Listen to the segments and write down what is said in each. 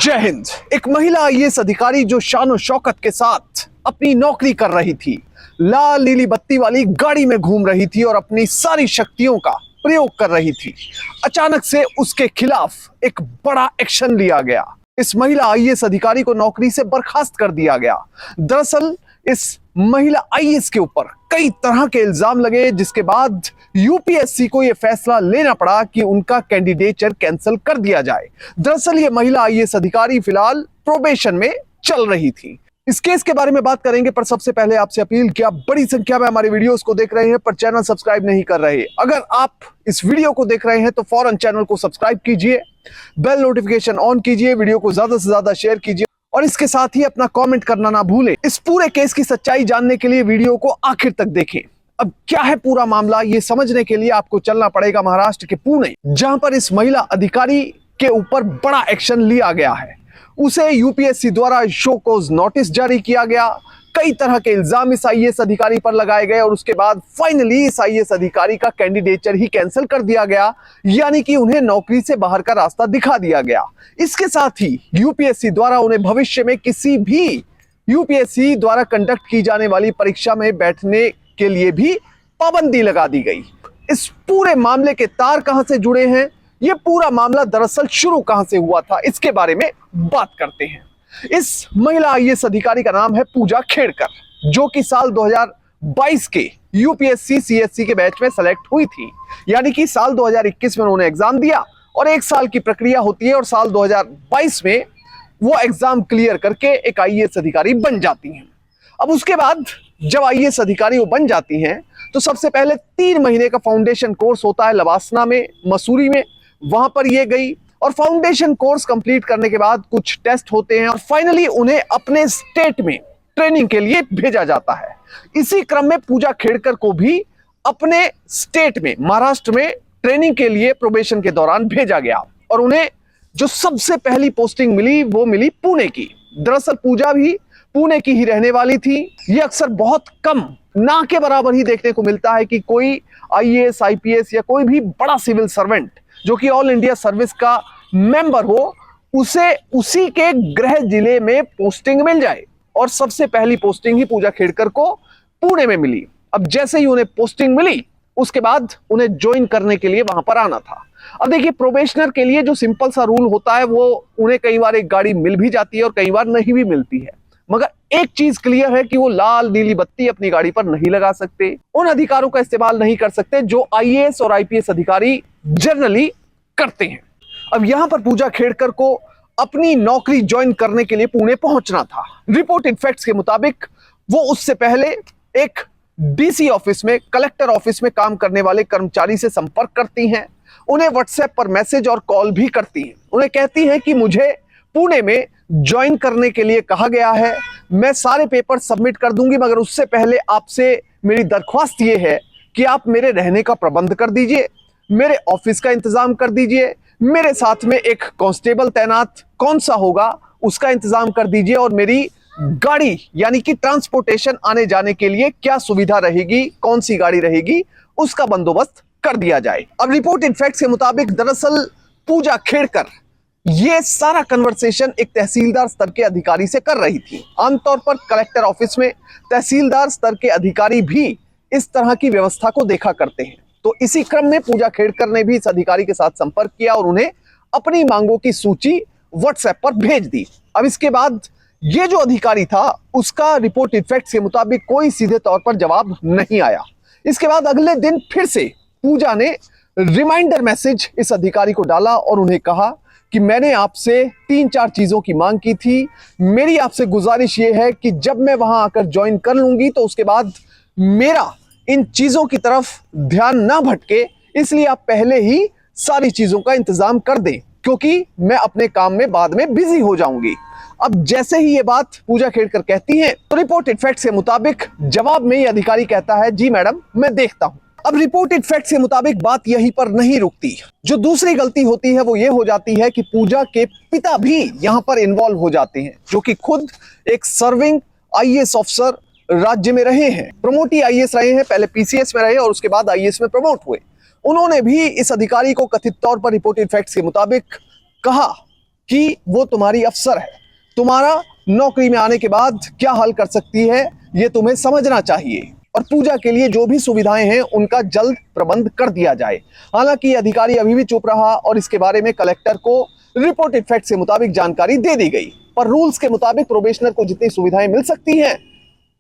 जय हिंद। एक महिला आईएएस अधिकारी जो शान और शौकत के साथ अपनी नौकरी कर रही थी, लाल नीली बत्ती वाली गाड़ी में घूम रही थी और अपनी सारी शक्तियों का प्रयोग कर रही थी। अचानक से उसके खिलाफ एक बड़ा एक्शन लिया गया। इस महिला आईएएस अधिकारी को नौकरी से बर्खास्त कर दिया गया। दरअसल इस महिला आईएएस के ऊपर कई तरह के इल्जाम लगे, जिसके बाद यूपीएससी को यह फैसला लेना पड़ा कि उनका कैंडिडेचर कैंसिल कर दिया जाए। दरअसल ये महिला आईएएस अधिकारी फिलहाल प्रोबेशन में चल रही थी। इस केस के बारे में बात करेंगे, पर सबसे पहले आपसे अपील कि आप बड़ी संख्या में हमारे वीडियोस को देख रहे हैं पर चैनल सब्सक्राइब नहीं कर रहे। अगर आप इस वीडियो को देख रहे हैं तो फौरन चैनल को सब्सक्राइब कीजिए, बेल नोटिफिकेशन ऑन कीजिए, वीडियो को ज्यादा से ज्यादा शेयर कीजिए और इसके साथ ही अपना कमेंट करना ना भूलें। इस पूरे केस की सच्चाई जानने के लिए वीडियो को आखिर तक देखें। अब क्या है पूरा मामला, ये समझने के लिए आपको चलना पड़ेगा महाराष्ट्र के पुणे, जहां पर इस महिला अधिकारी के ऊपर बड़ा एक्शन लिया गया है। उसे यूपीएससी द्वारा शो कॉज नोटिस जारी किया गया। कई तरह के इल्जाम इस आईएएस अधिकारी पर लगाए गए और उसके बाद फाइनली इस आईएएस अधिकारी का कैंडिडेचर ही कैंसिल कर दिया गया, यानी कि उन्हें नौकरी से बाहर का रास्ता दिखा दिया गया। इसके साथ ही यूपीएससी द्वारा उन्हें भविष्य में किसी भी यूपीएससी द्वारा कंडक्ट की जाने वाली परीक्षा में बैठने के लिए भी पाबंदी लगा दी गई। इस पूरे मामले के तार कहां से जुड़े हैं, यह पूरा मामला दरअसल शुरू कहां से हुआ था, इसके बारे में बात करते हैं। इस महिला आईएएस अधिकारी का नाम है पूजा खेड़कर, जो कि साल 2022 के यूपीएससी सीएससी के बैच में सेलेक्ट हुई थी। यानी कि साल 2021 में उन्होंने एग्जाम दिया और एक साल की प्रक्रिया होती है और साल 2022 में वो एग्जाम क्लियर करके एक आईएएस अधिकारी बन जाती हैं। अब उसके बाद जब आईएएस अधिकारी वो बन जाती हैं तो सबसे पहले 3 महीने का फाउंडेशन कोर्स होता है लवासना में, मसूरी में। वहां पर ये गई और फाउंडेशन कोर्स कंप्लीट करने के बाद कुछ टेस्ट होते हैं और फाइनली उन्हें अपने स्टेट में ट्रेनिंग के लिए भेजा जाता है। इसी क्रम में पूजा खेड़कर को भी अपने स्टेट में, महाराष्ट्र में ट्रेनिंग के लिए प्रोबेशन के दौरान भेजा गया और उन्हें जो सबसे पहली पोस्टिंग मिली वो मिली पुणे की। दरअसल पूजा भी पुणे की ही रहने वाली थी। ये अक्सर बहुत कम, ना के बराबर ही देखने को मिलता है कि कोई आईएएस आईपीएस या कोई भी बड़ा सिविल सर्वेंट जो कि ऑल इंडिया सर्विस का मेंबर हो, उसे उसी के गृह जिले में पोस्टिंग मिल जाए। और सबसे पहली पोस्टिंग ही पूजा खेड़कर को पुणे में मिली। अब जैसे ही उन्हें पोस्टिंग मिली उसके बाद उन्हें ज्वाइन करने के लिए वहां पर आना था। अब देखिए, प्रोबेशनर के लिए जो सिंपल सा रूल होता है वो उन्हें कई बार एक गाड़ी मिल भी जाती है और कई बार नहीं भी मिलती है, मगर एक चीज क्लियर है कि वो लाल नीली बत्ती अपनी गाड़ी पर नहीं लगा सकते, उन अधिकारों का इस्तेमाल नहीं कर सकते जो आईएएस और आईपीएस अधिकारी जनरली करते हैं। अब यहां पर पूजा खेड़कर को अपनी नौकरी ज्वाइन करने के लिए पुणे पहुंचना था। रिपोर्टेड फैक्ट्स के मुताबिक वो उससे पहले एक डीसी ऑफिस में, कलेक्टर ऑफिस में काम करने वाले कर्मचारी से संपर्क करती हैं। उन्हें व्हाट्सएप पर मैसेज और कॉल भी करती हैं। उन्हें कहती हैं कि मुझे पुणे में ज्वाइन करने के लिए कहा गया है, मैं सारे पेपर सबमिट कर दूंगी, मगर उससे पहले आपसे मेरी दरख्वास्त ये है कि आप मेरे रहने का प्रबंध कर दीजिए, मेरे ऑफिस का इंतजाम कर दीजिए, मेरे साथ में एक कांस्टेबल तैनात कौन सा होगा उसका इंतजाम कर दीजिए और मेरी गाड़ी यानी कि ट्रांसपोर्टेशन आने जाने के लिए क्या सुविधा रहेगी, कौन सी गाड़ी रहेगी, उसका बंदोबस्त कर दिया जाए। अब रिपोर्टेड फैक्ट्स के मुताबिक दरअसल पूजा खेड़कर ये सारा कन्वर्सेशन एक तहसीलदार स्तर के अधिकारी से कर रही थी। आमतौर पर कलेक्टर ऑफिस में तहसीलदार स्तर के अधिकारी भी इस तरह की व्यवस्था को देखा करते हैं। तो इसी क्रम में पूजा खेड़कर ने भी इस अधिकारी के साथ संपर्क किया और उन्हें अपनी मांगों की सूची व्हाट्सएप पर भेज दी। अब इसके बाद ये जो अधिकारी था उसका रिपोर्टेड फैक्ट्स के मुताबिक कोई सीधे तौर पर जवाब नहीं आया। इसके बाद अगले दिन फिर से पूजा ने रिमाइंडर मैसेज इस अधिकारी को डाला और उन्हें कहा कि मैंने आपसे 3-4 चीजों की मांग की थी, मेरी आपसे गुजारिश ये है कि जब मैं वहां आकर ज्वाइन कर लूंगी तो उसके बाद मेरा इन चीजों की तरफ ध्यान ना भटके, इसलिए आप पहले ही सारी चीजों का इंतजाम कर दें, क्योंकि मैं अपने काम में बाद में बिजी हो जाऊंगी। अब जैसे ही ये बात पूजा खेड़कर कहती हैं तो रिपोर्टेड फैक्ट्स के मुताबिक जवाब में ये अधिकारी कहता है, जी मैडम मैं देखता हूं। अब रिपोर्टेड फैक्ट्स के मुताबिक बात यहीं पर नहीं रुकती। जो दूसरी गलती होती है वो ये हो जाती है कि पूजा के पिता भी यहां पर इन्वॉल्व हो जाते हैं, जो कि खुद एक सर्विंग आईएएस ऑफिसर राज्य में रहे हैं, प्रमोटी आईएएस रहे हैं, पहले पीसीएस में रहे और उसके बाद आईएएस में प्रमोट हुए। उन्होंने भी इस अधिकारी को कथित तौर पर रिपोर्टेड फैक्ट्स के मुताबिक कहा कि वो तुम्हारी अफसर है, तुम्हारा नौकरी में आने के बाद क्या हाल कर सकती है ये तुम्हें समझना चाहिए और पूजा के लिए जो भी सुविधाएं हैं उनका जल्द प्रबंध कर दिया जाए। हालांकि अधिकारी अभी भी चुप रहा और इसके बारे में कलेक्टर को रिपोर्टेड फैक्ट के मुताबिक जानकारी दे दी गई। पर रूल्स के मुताबिक प्रोबेशनर को जितनी सुविधाएं मिल सकती हैं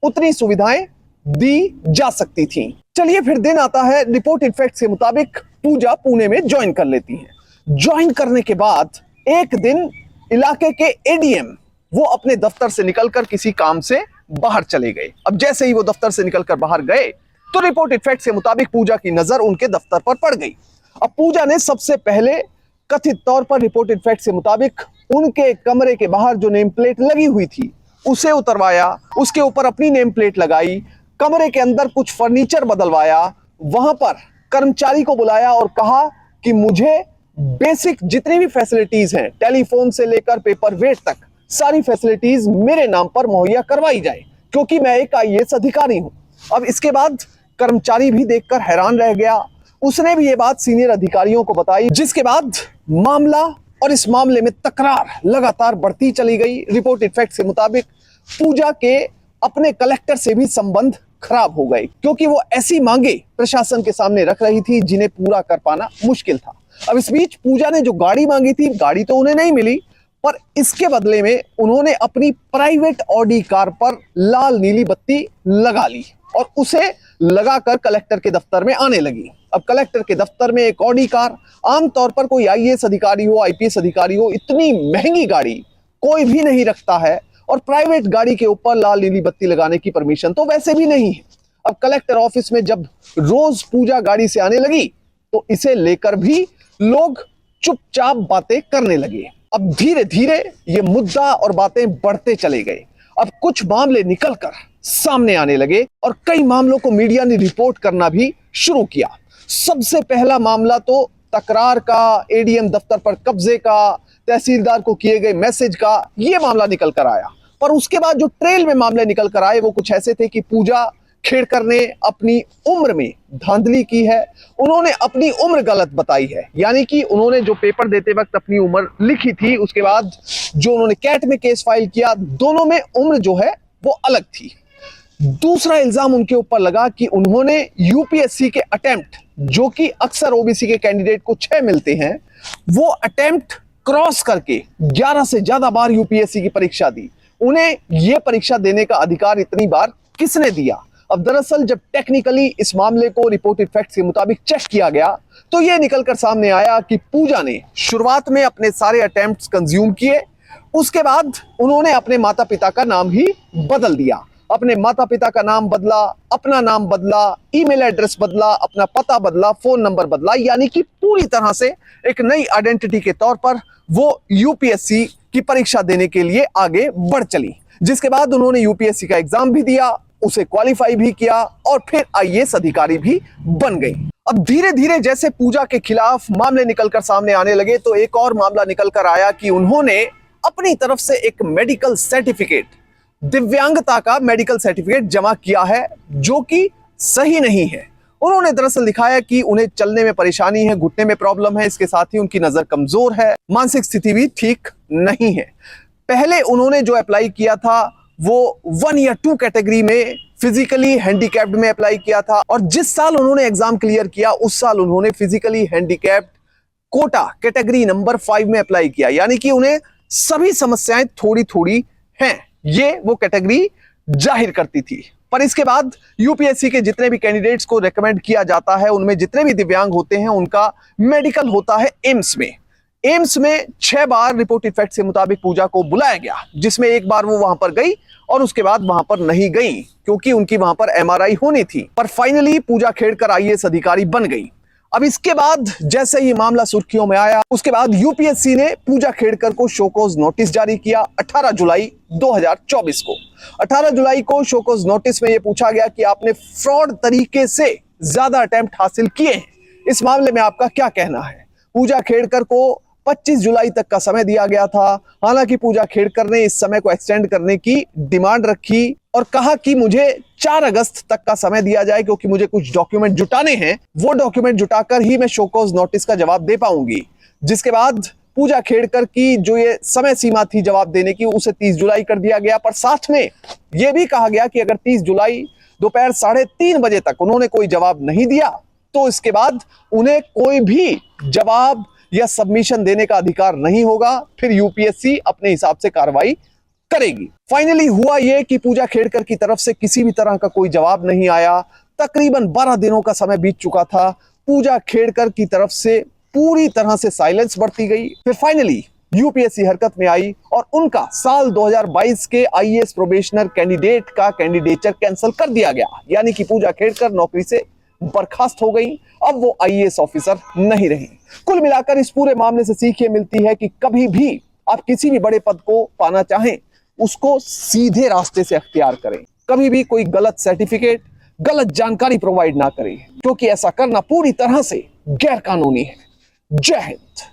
उतनी सुविधाएं दी जा सकती थी। चलिए फिर दिन आता है, रिपोर्टेड फैक्ट के मुताबिक पूजा पुणे में ज्वाइन कर लेती है। ज्वाइन करने के बाद एक दिन इलाके के एडीएम वो अपने दफ्तर से निकलकर किसी काम से बाहर चले गए। अब जैसे ही वो दफ्तर से निकलकर बाहर गए तो रिपोर्टेड फैक्ट के मुताबिक पूजा की नजर उनके दफ्तर पर पड़ गई। अब पूजा ने सबसे पहले कथित तौर पर रिपोर्टेड फैक्ट के मुताबिक उनके कमरे के बाहर जो नेम प्लेट लगी हुई थी उसे उतरवाया, उसके ऊपर अपनी नेम प्लेट लगाई, कमरे के अंदर कुछ फर्नीचर बदलवाया, वहां पर कर्मचारी को बुलाया और कहा कि मुझे बेसिक जितनी भी फैसिलिटीज हैं, टेलीफोन से लेकर पेपर वेट तक सारी फैसिलिटीज मेरे नाम पर मुहैया करवाई जाए क्योंकि मैं एक आईएएस अधिकारी हूं। अब इसके बाद कर्मचारी भी देखकर हैरान रह गया। उसने भी ये बात सीनियर अधिकारियों को बताई, जिसके बाद मामला और इस मामले में तकरार लगातार बढ़ती चली गई। रिपोर्टेड फैक्ट के मुताबिक पूजा के अपने कलेक्टर से भी संबंध खराब हो गए क्योंकि वो ऐसी मांगे प्रशासन के सामने रख रही थी जिन्हें पूरा कर पाना मुश्किल था। अब इस बीच पूजा ने जो गाड़ी मांगी थी, गाड़ी तो उन्हें नहीं मिली, पर इसके बदले में उन्होंने अपनी प्राइवेट ऑडी कार पर लाल नीली बत्ती लगा ली और उसे लगाकर कलेक्टर के दफ्तर में आने लगी। अब कलेक्टर के दफ्तर में एक ऑडी कार, आमतौर पर कोई आईएएस अधिकारी हो, आईपीएस अधिकारी हो, इतनी महंगी गाड़ी कोई भी नहीं रखता है और प्राइवेट गाड़ी के ऊपर लाल नीली बत्ती लगाने की परमिशन तो वैसे भी नहीं है। अब कलेक्टर ऑफिस में जब रोज पूजा गाड़ी से आने लगी तो इसे लेकर भी लोग चुपचाप बातें करने लगे। अब धीरे धीरे ये मुद्दा और बातें बढ़ते चले गए। अब कुछ मामले निकलकर सामने आने लगे और कई मामलों को मीडिया ने रिपोर्ट करना भी शुरू किया। सबसे पहला मामला तो तकरार का, एडीएम दफ्तर पर कब्जे का, तहसीलदार को किए गए मैसेज का, ये मामला निकल कर आया। पर उसके बाद जो ट्रेल में मामले निकल कर आए वो कुछ ऐसे थे कि पूजा खेड़कर ने अपनी उम्र में धांधली की है, उन्होंने अपनी उम्र गलत बताई है, यानी कि उन्होंने जो पेपर देते वक्त अपनी उम्र लिखी थी, उसके बाद जो उन्होंने कैट में केस फाइल किया, दोनों में उम्र जो है वो अलग थी। दूसरा इल्जाम उनके ऊपर लगा कि उन्होंने यूपीएससी के अटेम्प्ट, जो कि अक्सर ओबीसी के कैंडिडेट को 6 मिलते हैं, वो अटेम्प्ट क्रॉस करके 11 से ज्यादा बार यूपीएससी की परीक्षा दी। उन्हें यह परीक्षा देने का अधिकार इतनी बार किसने दिया? अब दरअसल जब टेक्निकली इस मामले को रिपोर्टेड फैक्ट्स के मुताबिक चेक किया गया तो यह निकलकर सामने आया कि पूजा ने शुरुआत में अपने सारे अटेम्प्ट्स कंज्यूम किए, उसके बाद उन्होंने अपने माता पिता का नाम ही बदल दिया। अपने माता पिता का नाम बदला, अपना नाम बदला, ईमेल एड्रेस बदला, अपना पता बदला, फोन नंबर बदला, यानी कि पूरी तरह से एक नई आइडेंटिटी के तौर पर वो यूपीएससी की परीक्षा देने के लिए आगे बढ़ चली। जिसके बाद उन्होंने यूपीएससी का एग्जाम भी दिया, उसे क्वालिफाई भी किया और फिर आईएएस अधिकारी भी बन गई। अब धीरे धीरे जैसे पूजा के खिलाफ मामले निकलकर सामने आने लगे तो एक और मामला निकलकर आया कि उन्होंने अपनी तरफ से एक मेडिकल सर्टिफिकेट, दिव्यांगता का मेडिकल सर्टिफिकेट जमा किया है जो कि सही नहीं है। उन्होंने दरअसल दिखाया कि उन्हें चलने में परेशानी है, घुटने में प्रॉब्लम है, इसके साथ ही उनकी नजर कमजोर है, मानसिक स्थिति भी ठीक नहीं है। पहले उन्होंने जो अप्लाई किया था वो 1 या 2 कैटेगरी में फिजिकली हैंडीकैप्ड में अप्लाई किया था और जिस साल उन्होंने एग्जाम क्लियर किया उस साल उन्होंने physically handicapped quota category number 5 में अप्लाई किया, यानी कि उन्हें सभी समस्याएं थोड़ी थोड़ी हैं, ये वो कैटेगरी जाहिर करती थी। पर इसके बाद यूपीएससी के जितने भी कैंडिडेट्स को रेकमेंड किया जाता है उनमें जितने भी दिव्यांग होते हैं उनका मेडिकल होता है एम्स में। एम्स में 6 बार रिपोर्टेड फैक्ट्स के मुताबिक पूजा को बुलाया गया, जिसमें एक बार वो वहां पर गई और उसके बाद वहां पर नहीं गई क्योंकि उनकी वहां पर एमआरआई होनी थी। पर फाइनली पूजा खेड़कर आईएएस अधिकारी बन गई। अब इसके बाद जैसे ये मामला सुर्खियों में आया उसके बाद यूपीएससी ने पूजा खेड़कर को शोकॉज नोटिस जारी किया 18 जुलाई 2024 को। 18 जुलाई को शोकॉज नोटिस में यह पूछा गया कि आपने फ्रॉड तरीके से ज्यादा अटेम्प्ट हासिल किए हैं, इस मामले में आपका क्या कहना है? पूजा खेड़कर को 25 जुलाई तक का समय दिया गया था। हालांकि पूजा खेड़कर ने इस समय को एक्सटेंड करने की डिमांड रखी और कहा कि मुझे 4 अगस्त तक का समय दिया जाए क्योंकि मुझे कुछ डॉक्यूमेंट जुटाने हैं, वो डॉक्यूमेंट जुटाकर ही मैं शोकॉज नोटिस का जवाब दे पाऊंगी। जिसके बाद पूजा खेड़कर की जो ये समय सीमा थी जवाब देने की, उसे 30 जुलाई कर दिया गया। पर साथ में यह भी कहा गया कि अगर 30 जुलाई दोपहर 3:30 बजे तक उन्होंने कोई जवाब नहीं दिया तो इसके बाद उन्हें कोई भी जवाब या सबमिशन देने का अधिकार नहीं होगा, फिर यूपीएससी अपने हिसाब से कार्रवाई करेगी। फाइनली हुआ यह कि पूजा खेड़कर की तरफ से किसी भी तरह का कोई जवाब नहीं आया। तकरीबन 12 दिनों का समय बीत चुका था। पूजा खेड़कर की तरफ से पूरी तरह से साइलेंस बरती गई। फिर फाइनली यूपीएससी हरकत में आई और उनका साल 2022 के आईएएस प्रोबेशनर कैंडिडेट का कैंडिडेचर कैंसिल कर दिया गया, यानी कि पूजा खेड़कर नौकरी से बर्खास्त हो गई। अब वो आईएएस ऑफिसर नहीं रही। कुल मिलाकर इस पूरे मामले से सीख ये मिलती है कि कभी भी आप किसी भी बड़े पद को पाना चाहें, उसको सीधे रास्ते से अख्तियार करें। कभी भी कोई गलत सर्टिफिकेट, गलत जानकारी प्रोवाइड ना करें, क्योंकि ऐसा करना पूरी तरह से गैर कानूनी है। जय हिंद।